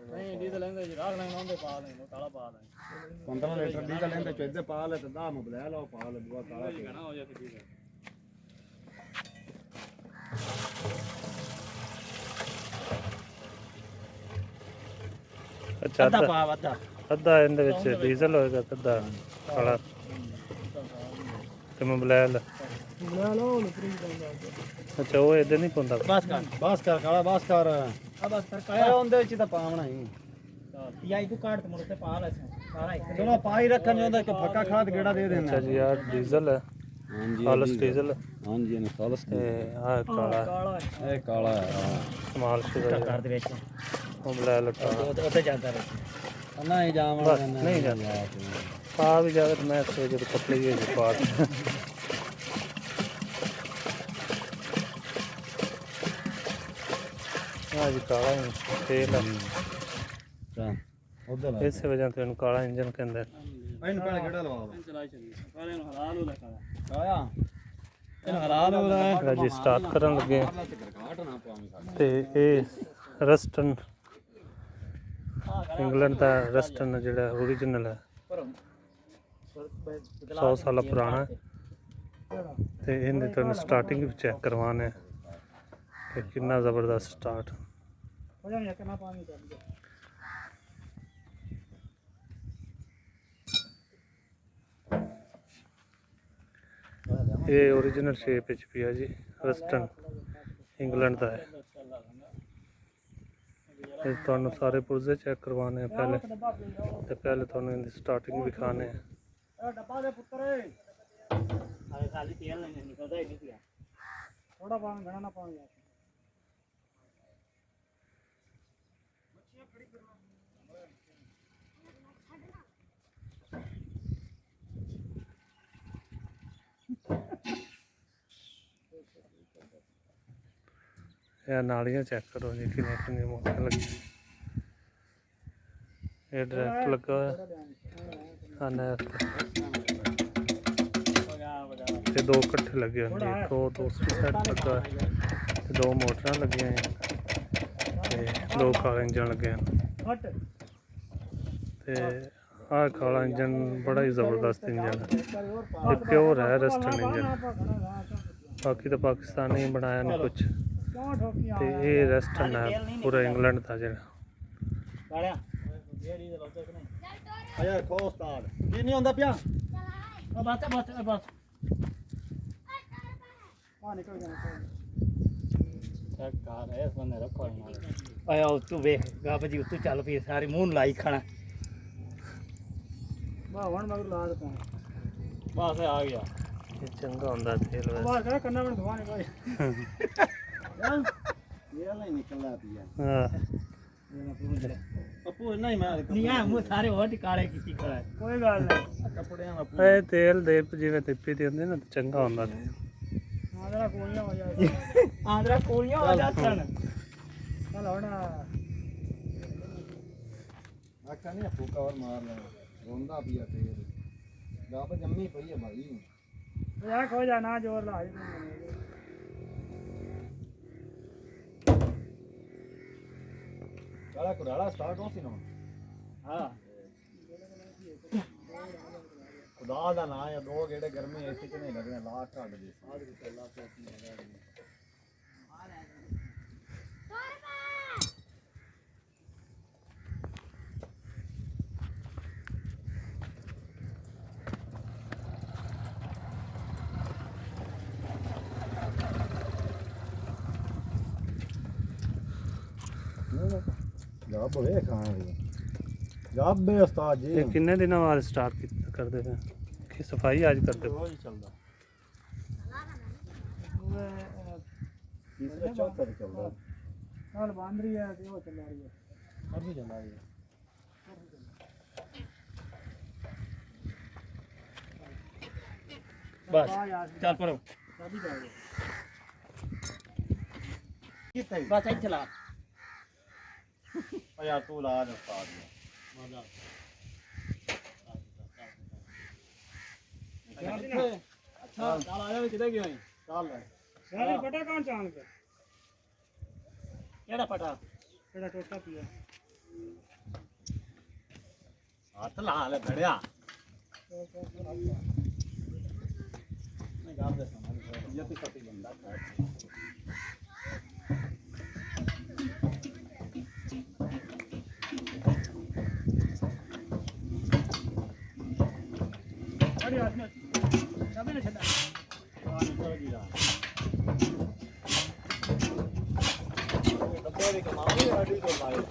ਨਹੀਂ ਡੀਜ਼ਲ ਲੈਂਦੇ ਜੀ ਰਾਗ ਲੈਣ ਆਉਂਦੇ ਪਾ ਲੈਣ ਕਾਲਾ ਪਾ ਲੈਣ 15 ਲੀਟਰ ਡੀਜ਼ਲ ਲੈਂਦੇ ਚੋਦੇ ਪਾ ਲੈ ਤੇ 10 ਮੁਬਲੇ ਲਾਓ ਪਾ ਲੈ ਦੂਆ ਕਾਲਾ ਘਣਾ ਹੋ ਜਾਂਦੀ ਡੀਜ਼ਲ ਅੱਛਾ ਅੱਧਾ ਪਾ ਅੱਧਾ ਇਹਦੇ ਵਿੱਚ ਡੀਜ਼ਲ ਹੋਏਗਾ ਅੱਧਾ ਕਾਲਾ ਤੇ ਮੁਬਲੇ ਲਾ ਲਓ ਨਿਕਰੀ ਜਾਂਦਾ ਅੱਛਾ ਉਹ ਇਹਦੇ ਨਹੀਂ ਪਾਉਂਦਾ ਬਸ ਕਰ ਕਾਲਾ ਬਸ ਕਰ ਆ ਬਸ ਕਰ ਕਾਇਆ ਉਹਦੇ ਵਿੱਚ ਤਾਂ ਪਾਵਣਾ ਹੀ ਯਾਰ ਤੂੰ ਕਾਟ ਤੇ ਮੁੜ ਤੇ ਪਾ ਲੈ ਸਾਰਾ ਇੱਕ ਚਲੋ ਪਾ ਹੀ ਰੱਖਣ ਜਾਂਦਾ ਇੱਕ ਫੱਕਾ ਖਾਦ ਗੇੜਾ ਦੇ ਦੇਣਾ ਅੱਛਾ ਜੀ ਯਾਰ ਡੀਜ਼ਲ ਹੈ ਹਾਂਜੀ ਖਾਲਸ ਡੀਜ਼ਲ ਹਾਂਜੀ ਇਹਨੇ ਖਾਲਸ ਤੇ ਆਹ ਕਾਲਾ ਇਹ ਕਾਲਾ ਹੈ ਸਮਾਲ ਸ਼ੁਰੂ ਕਰ ਦੇ ਵਿੱਚ ਮੁਬਲੇ ਲਟਾ ਉੱਤੇ ਜਾਂਦਾ ਰਹੇ ਨਹੀਂ ਜਾਵਣਾ ਨਹੀਂ ਜਾਂਦਾ ਪਾ ਵੀ ਜਾਵੇ ਤੇ ਮੈਂ ਸੋਚ ਜਦੋਂ ਪਤਲੀ ਜਿਹੀ ਪਾ आज काला तेल इस वजह से उनको काला इंजन के अंदर जी स्टार्ट करन लगे ते ये रस्टन इंग्लैंड का रस्टन जिहड़ा ओरिजिनल है 100 साल पुराना ते इहदी तुहानूं स्टार्टिंग भी चेक करवाने कि कितना ज़बरदस्त स्टार्ट ये ओरिजिनल शेप भी है जी रस्टन इंग्लैंड का है तुहानू सारे पुर्जे चेक करवाने हैं पहले तुहानू इनकी स्टार्टिंग दिखाने हैं थोड़ा पानी घना ना पानी यह नालियाँ चेक करो जी कितनी कितनी मोटर लगी ये डायरेक्ट लगा हुआ है दो कट्ठे लगे हैं एक दूसरी साइड लगा है दो मोटर लगी हैं दो काले इंजन लगे हैं आह काला इंजन बड़ा ही ज़बरदस्त इंजन है ये प्योर है रस्टन इंजन बाकी तो पाकिस्तानी बनाया नहीं कुछ ਤੇ ਇਹ ਰੈਸਟਰਨ ਹੈ ਪੂਰਾ ਇੰਗਲੈਂਡ ਦਾ ਜਿਹੜਾ ਆਇਆ ਕੋ ਉਸਤਾਦ ਕੀ ਨਹੀਂ ਹੁੰਦਾ ਪਿਆ ਬਸ ਆ ਨਿਕਲ ਗਿਆ ਚੈੱਕ ਕਰ ਇਸ ਬੰਦੇ ਰੱਖੋ ਨਾਲ ਆਇਆ ਤੂੰ ਵੇਖ ਗੱਬ ਜੀ ਤੂੰ ਚੱਲ ਪਈ ਸਾਰੇ ਮੂੰਹ ਲਾਈ ਖਾਣਾ ਵਾਹ ਹੁਣ ਮਗਰ ਲਾ ਦੇ ਪਾਣੀ ਬਸ ਆ ਗਿਆ ਇਹ ਚੰਗਾ ਹੁੰਦਾ ਤੇਲ ਵੈਸੇ ਬਸ ਕਰ ਕੰਨਾਂ ਵਿੱਚ ਧਵਾ ਨਿਕਲ ਇਹ ਨਹੀਂ ਨਿਕਲਦਾ ਪਿਆ ਹਾਂ ਪੱਪੂ ਨਹੀਂ ਮੈਂ ਨਹੀਂ ਆ ਮੂੰਹ ਸਾਰੇ ਹੋਰ ਕਾਲੇ ਕੀਤੀ ਖੜਾ ਕੋਈ ਗੱਲ ਨਹੀਂ ਕੱਪੜਿਆਂ ਦਾ ਇਹ ਤੇਲ ਦੇ ਜਿਵੇਂ ਤਿੱਪੀ ਦੀ ਹੁੰਦੀ ਨਾ ਚੰਗਾ ਹੁੰਦਾ ਤੇ ਆਂਦਰਾ ਕੋਲੀਆਂ ਹੋ ਜਾਂਦੀ ਆਂਦਰਾ ਕੋਲੀਆਂ ਹੋ ਜਾਂਦਣ ਚਲ ਹੁਣ ਆਖਾਂ ਨਹੀਂ ਫੂਕਾ ਹੋਰ ਮਾਰ ਲੈ ਰੋਂਦਾ ਪਿਆ ਤੇਲ ਗੱਬ ਜੰਮੀ ਪਈ ਹੈ ਭਾਈ ਯਾਰ ਖੋ ਜਾ ਨਾ ਜ਼ੋਰ ਲਾ ਕਾਲਾ ਕੁਰਾਲਾ ਸਟਾਰਟ ਹੋ ਸੀ ਨਾ ਹਾਂ ਖੁਦਾ ਦਾ ਨਾਂ ਹੈ ਦੋ ਗੇੜੇ ਗਰਮੀ ਐਸੀ ਕਿ ਨਹੀਂ ਲੱਗਣੇ ਲਾ ਢੱਡ ਦੇ ਸਾਧ ਵੀ ਪਹਿਲਾਂ ਤੋਂ ਜੱਬ ਹੋਏ ਖਾਣ ਦੀ ਜੱਬ ਬੇ ਉਸਤਾਦ ਜੀ ਇਹ ਕਿੰਨੇ ਦਿਨਾਂ ਬਾਅਦ ਸਟਾਰਟ ਕਰਦੇ ਪਏ ਕਿ ਸਫਾਈ ਅੱਜ ਕਰਦੇ ਪਏ ਰੋਜ਼ ਚੱਲਦਾ ਤੀਸਰਾ ਚੌਥਾ ਤੇ ਚੱਲਦਾ ਨਾਲ ਬੰਦ ਰਹੀ ਹੈ ਤੇ ਉਹ ਚੱਲ ਰਹੀ ਹੈ ਹਰ ਵੀ ਚੱਲਦਾ ਹੈ ਬਸ ਚੱਲ ਪਰੋ ਕਿੱਥੇ ਬਸ ਇੱਥੇ ਲਾ ਆ ਯਾਰ ਤੂੰ ਲਾ ਦੇ ਉਸਤਾਦ ਜੀ ਮਜ਼ਾ ਅੱਛਾ ਚੱਲ ਆ ਜਾ ਕਿੱਥੇ ਗਿਆ ਚੱਲ ਸਾਰੀ ਬਟਾ ਕੌਣ ਚਾਂਦ ਕੇ ਕਿਹੜਾ ਪਟਾ ਕਿਹੜਾ ਟੋਟਾ ਪਿਆ ਹੱਥ ਲਾ ਲੈ ਬੜਿਆ ਮੈਂ ਗਾਬ ਦੇ ਸਮਾਂ ਇਹ ਤੇ ਸੱਤੀ ਬੰਦਾ ਅਰੇ ਆਦਮੀ ਸਭੇ ਨੇ ਛੱਡਾ ਆ ਨਿਕਲ ਗਿਆ ਡੱਬੇ ਦੇ ਕਮਾਉਂਦੇ ਆਡੀ ਤੋਂ ਲਾਏ